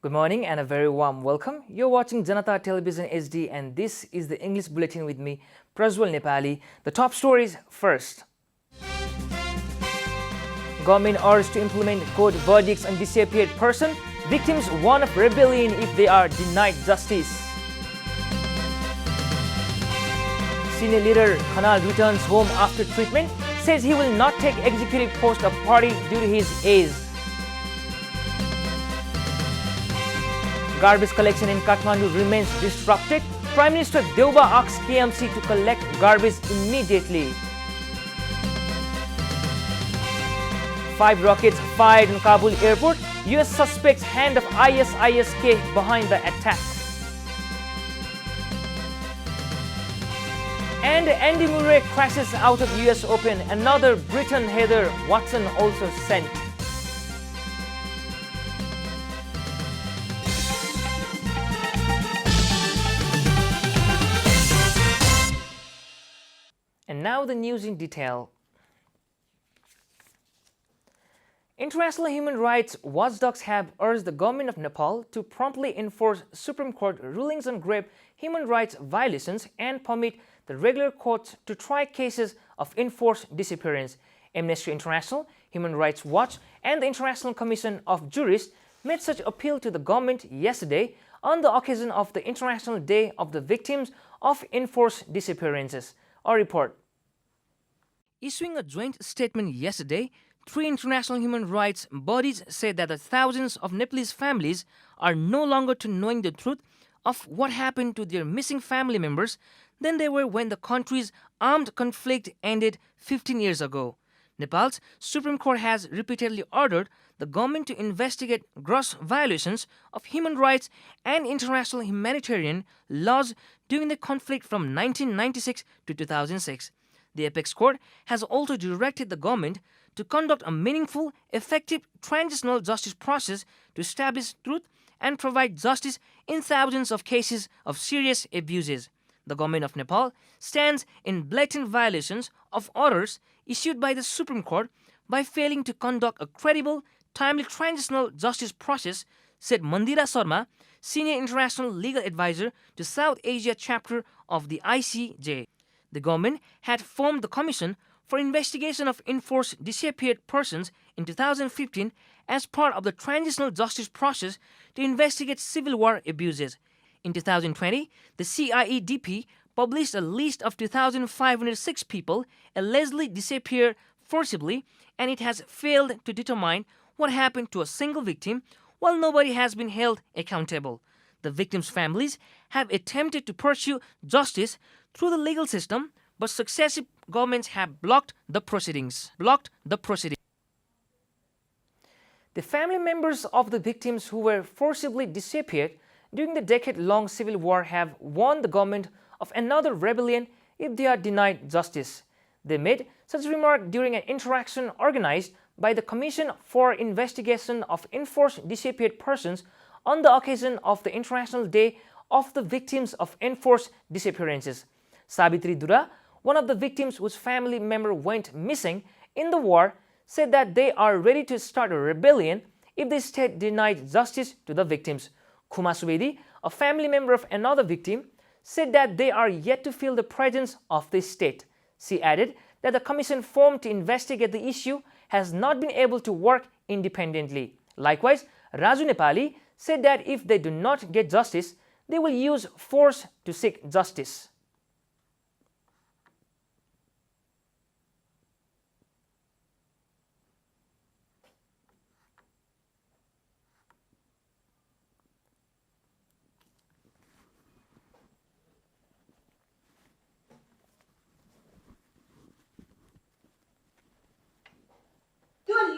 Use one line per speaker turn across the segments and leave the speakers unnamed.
Good morning and a very warm welcome. You're watching Janata Television HD and this is the English Bulletin with me, Prajwal Nepali. The top stories first. Government urged to implement court verdicts on disappeared person. Victims warn of rebellion if they are denied justice. Senior leader Khanal returns home after treatment, says he will not take executive post of party due to his age. Garbage collection in Kathmandu remains disrupted. Prime Minister Deuba asks KMC to collect garbage immediately. 5 rockets fired in Kabul airport. US suspects hand of ISIS-K behind the attack. And Andy Murray crashes out of US Open. Another Briton Heather Watson also sent. And now the news in detail. International human rights watchdogs have urged the government of Nepal to promptly enforce Supreme Court rulings on grave human rights violations and permit the regular courts to try cases of enforced disappearance. Amnesty International, Human Rights Watch, and the International Commission of Jurists made such appeal to the government yesterday on the occasion of the International Day of the Victims of Enforced Disappearances. A report. Issuing a joint statement yesterday, 3 international human rights bodies said that the thousands of Nepalese families are no longer to knowing the truth of what happened to their missing family members than they were when the country's armed conflict ended 15 years ago. Nepal's Supreme Court has repeatedly ordered the government to investigate gross violations of human rights and international humanitarian laws during the conflict from 1996 to 2006. The Apex Court has also directed the government to conduct a meaningful, effective transitional justice process to establish truth and provide justice in thousands of cases of serious abuses. The government of Nepal stands in blatant violations of orders issued by the Supreme Court by failing to conduct a credible, timely transitional justice process, said Mandira Sharma, senior international legal advisor to South Asia chapter of the ICJ. The government had formed the Commission for Investigation of Enforced Disappeared Persons in 2015 as part of the transitional justice process to investigate civil war abuses. In 2020, the CIEDP published a list of 2,506 people allegedly disappeared forcibly, and it has failed to determine what happened to a single victim, while nobody has been held accountable. The victims' families have attempted to pursue justice through the legal system, but successive governments have blocked the proceedings. The family members of the victims who were forcibly disappeared during the decade-long civil war have warned the government of another rebellion if they are denied justice. They made such a remark during an interaction organized by the Commission for Investigation of Enforced Disappeared Persons on the occasion of the International Day of the Victims of Enforced Disappearances. Savitri Dura, one of the victims whose family member went missing in the war, said that they are ready to start a rebellion if the state denied justice to the victims. Khuma Subedi, a family member of another victim, said that they are yet to feel the presence of the state. She added that the commission formed to investigate the issue has not been able to work independently. Likewise, Raju Nepali said that if they do not get justice, they will use force to seek justice.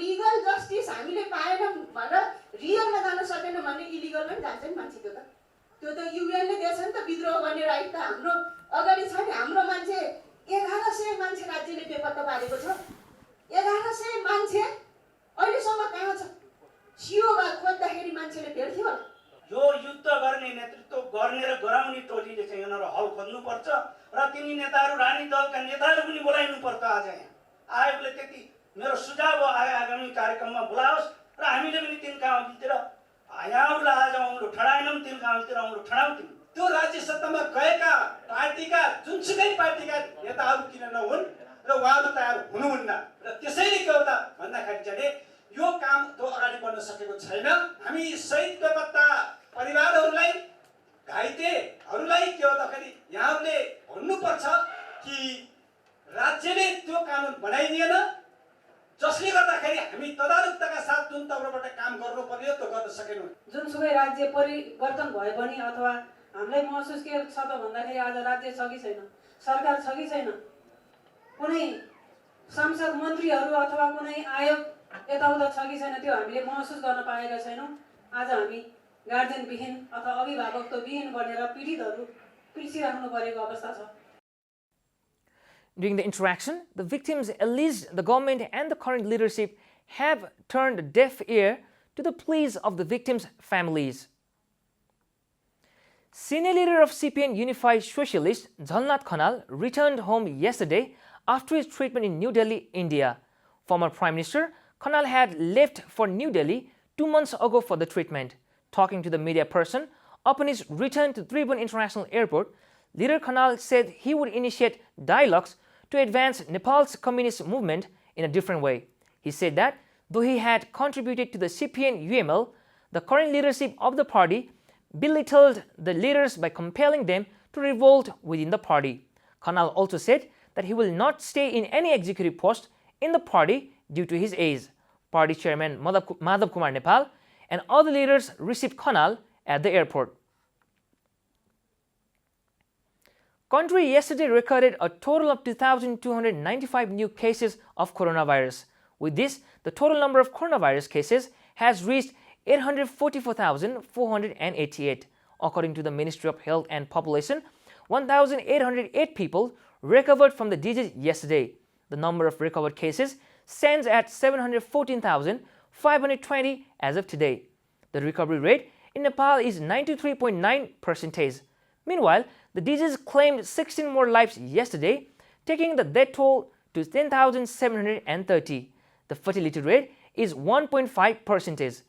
Legal justice हामीले पाएनौं भनेर रियलमा जान सकेन भने इलिगलमा पनि जान्छ नि मान्छे त्यो त युएनले दिएछ नि त विद्रोह गर्ने राइट त हाम्रो अगाडि छ नि हाम्रो मान्छे 1100 मान्छे राज्यले बेपत्ता पारेको छ 1100 मान्छे अहिलेसम्म कहाँ छ सिओमा खोज्दाखेरि मान्छेले भेट्थ्यो होला
यो युद्ध गर्ने नेतृत्व गर्ने र गराउने टोलीले चाहिँ यिनीहरु हल खोज्नु पर्छ र तिनी नेताहरु रानी दलका नेताहरु पनि बोलाइनु पर्छ आज यहाँ आयोगले त्यति मेरो सुझाव हो आगामी कार्यक्रममा बोलाओस् र हामीले पनि तिनका अघितिर यहाँहरूलाई आज औँलो ठडाएनौँ तिल गाउँतिर औँलो ठडाउँथ्यौँ।
त्यो राज्य सत्तामा गएका पार्टीका जुनसुकै पार्टीका नेताहरू किन नहुन् र उहाँहरू तयार हुनुहुन्न र त्यसैले के हो त भन्दाखेरि चाहिँ यो काम त्यो अगाडि बढ्न सकेको छैन। हामी शहीद बेपत्ता परिवारहरूलाई घाइतेहरूलाई के हो तखेरि यहाँहरूले भन्नुपर्छ कि राज्यले त्यो कानुन बनाइदिएन, जसले गर्दाखेरि हामी तदारुकताका साथ जुन तर्फबाट काम गर्नुपर्ने त्यो गर्न सकेनौँ।
जुनसुकै राज्य परिवर्तन भए पनि अथवा हामीलाई महसुस के छ त भन्दाखेरि आज राज्य छ कि छैन, सरकार छ कि छैन, कुनै सांसद मन्त्रीहरू अथवा कुनै आयोग यताउता छ कि छैन, त्यो हामीले महसुस गर्न पाएका छैनौँ। आज हामी गार्जियनविहीन अथवा अभिभावकत्वविहीन बनेर पीडितहरू पिल्सिराख्नु परेको अवस्था छ।
During the interaction, the victims alleged the government and the current leadership have turned a deaf ear to the pleas of the victims' families. Senior leader of CPN Unified Socialist Janata returned home yesterday after his treatment in New Delhi, India. Former Prime Minister Khanal had left for New Delhi 2 months ago for the treatment. Talking to the media person upon his return to Tribhuvan International Airport, Leader Khanal said he would initiate dialogues to advance Nepal's communist movement in a different way. He said that though he had contributed to the CPN UML, the current leadership of the party belittled the leaders by compelling them to revolt within the party. Khanal also said that he will not stay in any executive post in the party due to his age. Party chairman Madhav Kumar Nepal and other leaders received Khanal at the airport. Country yesterday recorded a total of 2,295 new cases of coronavirus. With this, the total number of coronavirus cases has reached 844,488. According to the Ministry of Health and Population, 1,808 people recovered from the disease yesterday. The number of recovered cases stands at 714,520 as of today. The recovery rate in Nepal is 93.9%. Meanwhile, the disease claimed 16 more lives yesterday, taking the death toll to 10,730. The fatality rate is 1.5%.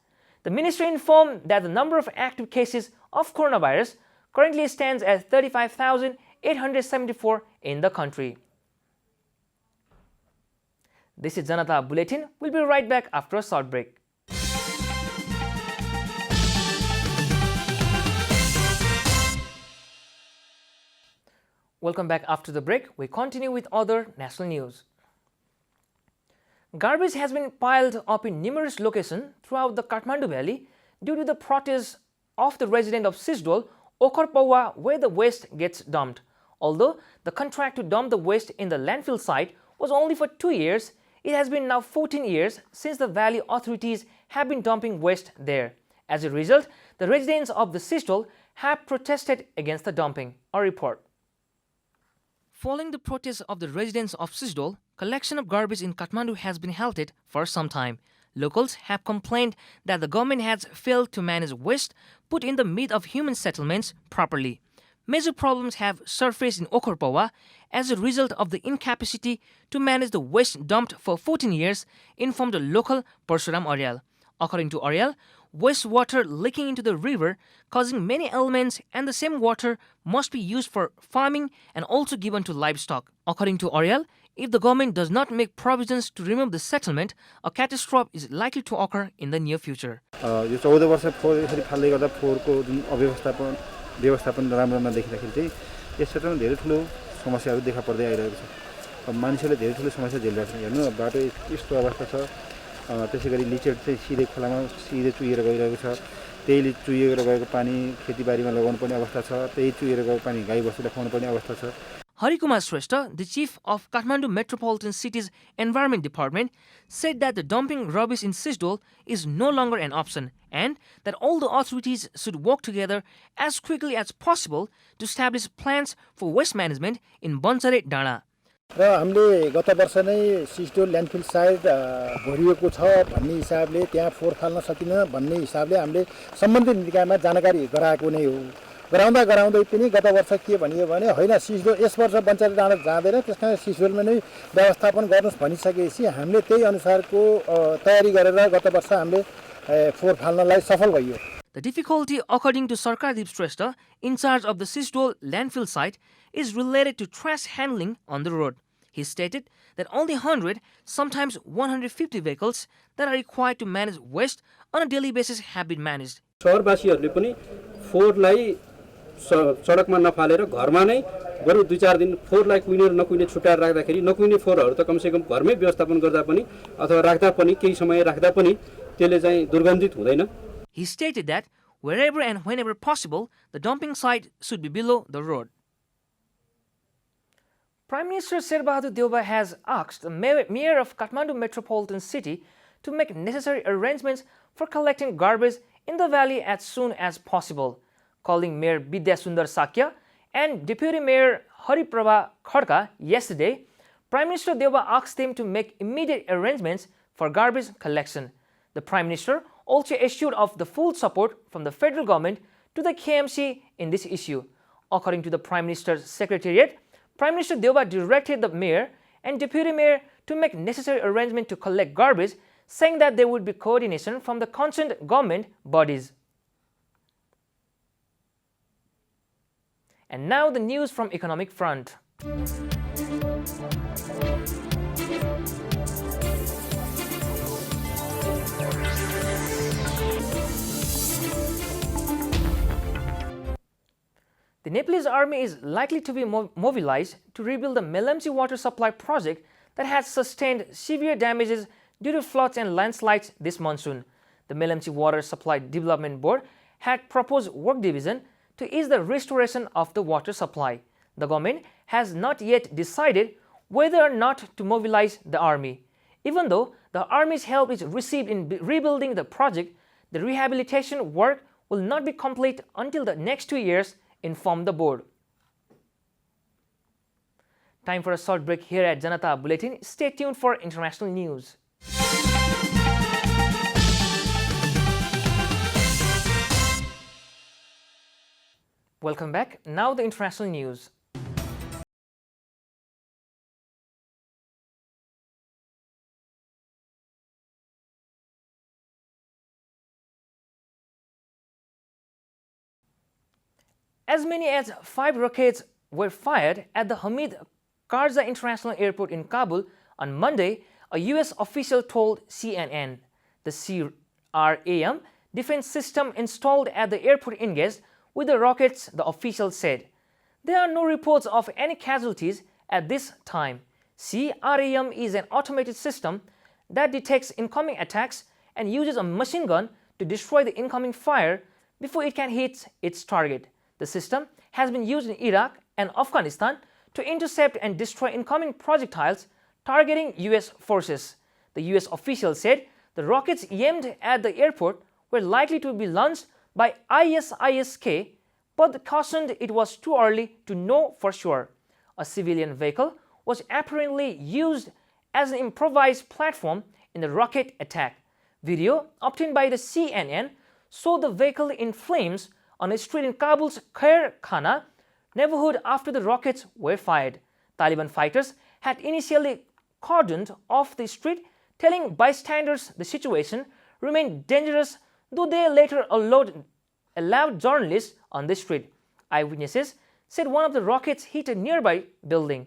The ministry informed that the number of active cases of coronavirus currently stands at 35,874 in the country. This is Janata Bulletin. We'll be right back after a short break. Welcome back after the break. We continue with other national news. Garbage has been piled up in numerous locations throughout the Kathmandu Valley due to the protests of the resident of Sisdol, Okarpawa, where the waste gets dumped. Although the contract to dump the waste in the landfill site was only for 2 years, it has been now 14 years since the valley authorities have been dumping waste there. As a result, the residents of the Sisdol have protested against the dumping. A report. Following the protests of the residents of Sisdol, collection of garbage in Kathmandu has been halted for some time. Locals have complained that the government has failed to manage waste put in the midst of human settlements properly. Major problems have surfaced in Okarpawa as a result of the incapacity to manage the waste dumped for 14 years, informed the local Parsuram Aryal. According to Aryal, wastewater leaking into the river causing many ailments, and the same water must be used for farming and also given to livestock. According to Aryal, if the government does not make provisions to remove the settlement, a catastrophe is likely to occur in the near future.
यो 14 वर्ष फोहोर यसरी फाल्दै गर्दा फोहोरको जुन व्यवस्थापन राम्रो नदेखिँदाखेरि चाहिँ yes क्षेत्रमा धेरै ठुलो समस्याहरू देखा पर्दै आइरहेको छ। अब मान्छेले धेरै ठुलो समस्या झेलिरहेको छ। हेर्नु बाटो यस्तो अवस्था छ, त्यसैगरी लिचेड चाहिँ सिधै खोलामा सिधै चुहिएर गइरहेको छ। त्यही चुहिएर गएको पानी खेतीबारीमा लगाउनु पर्ने अवस्था छ, त्यही चुहिएर गएको पानी गाईबस्तुलाई खुवाउनु पर्ने अवस्था छ।
Harikumar Shrestha, the chief of Kathmandu Metropolitan City's Environment Department, said that the dumping rubbish in Sisdol is no longer an option and that all the authorities should work together as quickly as possible to establish plans for waste management in Bansare Dana.
र हामीले गत वर्ष नै सिस्डोल landfill side भरिएको छ भन्ने हिसाबले त्यहाँ फोहोर फाल्न सकिन्न भन्ने हिसाबले हामीले सम्बन्धित निकायमा जानकारी गराएको नै हो। गराउँदै पनि गत वर्ष के भनियो भने हैन सिस्डोल यस वर्ष बञ्चायत डाँडा जाँदैन, त्यसकारण सिस्डोलमा नै व्यवस्थापन गर्नुस् भनिसकेपछि हामीले त्यही अनुसारको तयारी गरेर गत वर्ष हामीले फोहोर फाल्नलाई सफल भइयो।
The difficulty, according to Sarkardeep Shrestha, in charge of the Sisdol landfill site, is related to trash handling on the road. He stated that only 100, sometimes 150 vehicles that are required to manage waste on a daily basis have been managed.
शहरवासीहरूले पनि फोहोरलाई सडकमा नफालेर घरमा नै बरु 2-4 दिन फोहोरलाई कुइने र नकुइने छुट्याएर राख्दाखेरि नकुइने फोहोरहरू त कमसेकम घरमै व्यवस्थापन गर्दा पनि अथवा राख्दा पनि केही समय राख्दा पनि त्यसले चाहिँ दुर्गन्धित हुँदैन.
He stated that wherever and whenever possible, the dumping site should be below the road. Prime Minister Sher Bahadur Deuba has asked the mayor of Kathmandu metropolitan city to make necessary arrangements for collecting garbage in the valley as soon as possible. Calling Mayor Bidya Sundar Sakya and Deputy Mayor Hariprabha Khadka yesterday, Prime Minister Deuba asked them to make immediate arrangements for garbage collection. The Prime Minister also assured of the full support from the federal government to the KMC in this issue. According to the Prime Minister's Secretariat, Prime Minister Deuba directed the Mayor and Deputy Mayor to make necessary arrangements to collect garbage, saying that there would be coordination from the concerned government bodies. And now the news from economic front. The Nepalese army is likely to be mobilized to rebuild the Melamchi water supply project that has sustained severe damages due to floods and landslides this monsoon. The Melamchi Water Supply Development Board had proposed work division to ease the restoration of the water supply. The government has not yet decided whether or not to mobilize the army. Even though the army's help is received in rebuilding the project, the rehabilitation work will not be complete until the next 2 years, informed the board. Time for a short break here at Janata Bulletin. Stay tuned for international news. Welcome back. Now the international news. As many as 5 rockets were fired at the Hamid Karzai International Airport in Kabul on Monday, a U.S. official told CNN. The CRAM defense system installed at the airport engaged with the rockets, the official said. There are no reports of any casualties at this time. CRAM is an automated system that detects incoming attacks and uses a machine gun to destroy the incoming fire before it can hit its target. The system has been used in Iraq and Afghanistan to intercept and destroy incoming projectiles targeting U.S. forces. The U.S. official said the rockets aimed at the airport were likely to be launched by ISIS-K, but cautioned it was too early to know for sure. A civilian vehicle was apparently used as an improvised platform in the rocket attack. Video obtained by the CNN showed the vehicle in flames on a street in Kabul's Khair Khana neighborhood after the rockets were fired. Taliban fighters had initially cordoned off the street, telling bystanders the situation remained dangerous, though they later allowed journalists on the street. Eyewitnesses said one of the rockets hit a nearby building.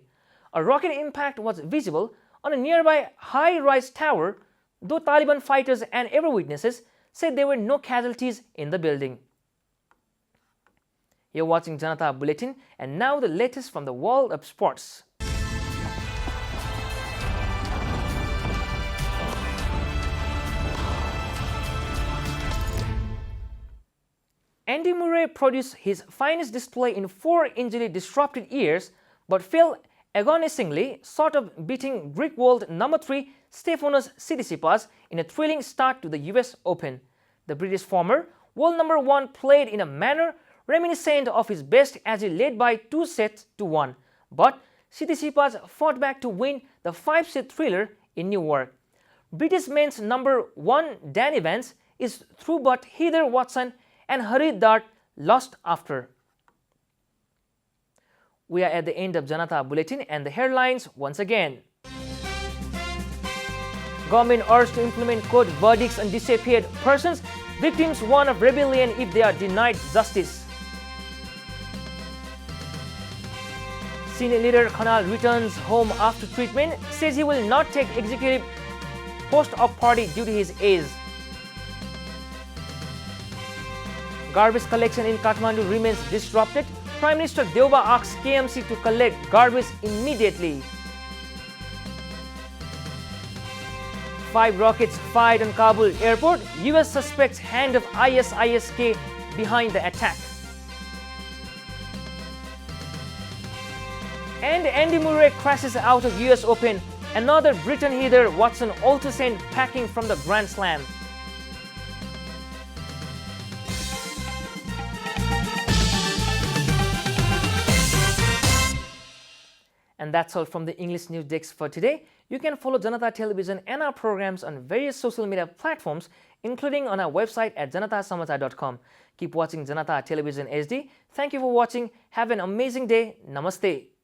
A rocket impact was visible on a nearby high-rise tower, though Taliban fighters and eyewitnesses said there were no casualties in the building. You're watching Janata Bulletin, and now the latest from the world of sports. Andy Murray produced his finest display in 4 injury-disrupted years, but fell agonizingly short of beating Greek world number 3 Stefanos Tsitsipas in a thrilling start to the US Open. The British former world number 1 played in a manner reminiscent of his best as he led by 2-1, but Tsitsipas fought back to win the 5-set thriller in Newark. British men's number 1 Dan Evans is through, but Heather Watson and Harit Dart lost after. We are at the end of Janata Bulletin, and the headlines once again. Government urged to implement court verdicts on disappeared persons. Victims warn of rebellion if they are denied justice. Senior leader Khanal returns home after treatment, says he will not take executive post of party due to his age. Garbage collection in Kathmandu remains disrupted. Prime Minister Deuba asks KMC to collect garbage immediately. 5 rockets fired on Kabul airport. US suspects hand of ISIS-K behind the attack. And Andy Murray crashes out of US Open. Another Britain heather, Watson also sent packing from the Grand Slam. And that's all from the English News Desk for today. You can follow Janata Television and our programs on various social media platforms, including on our website at janatasamachar.com. Keep watching Janata Television HD. Thank you for watching. Have an amazing day. Namaste.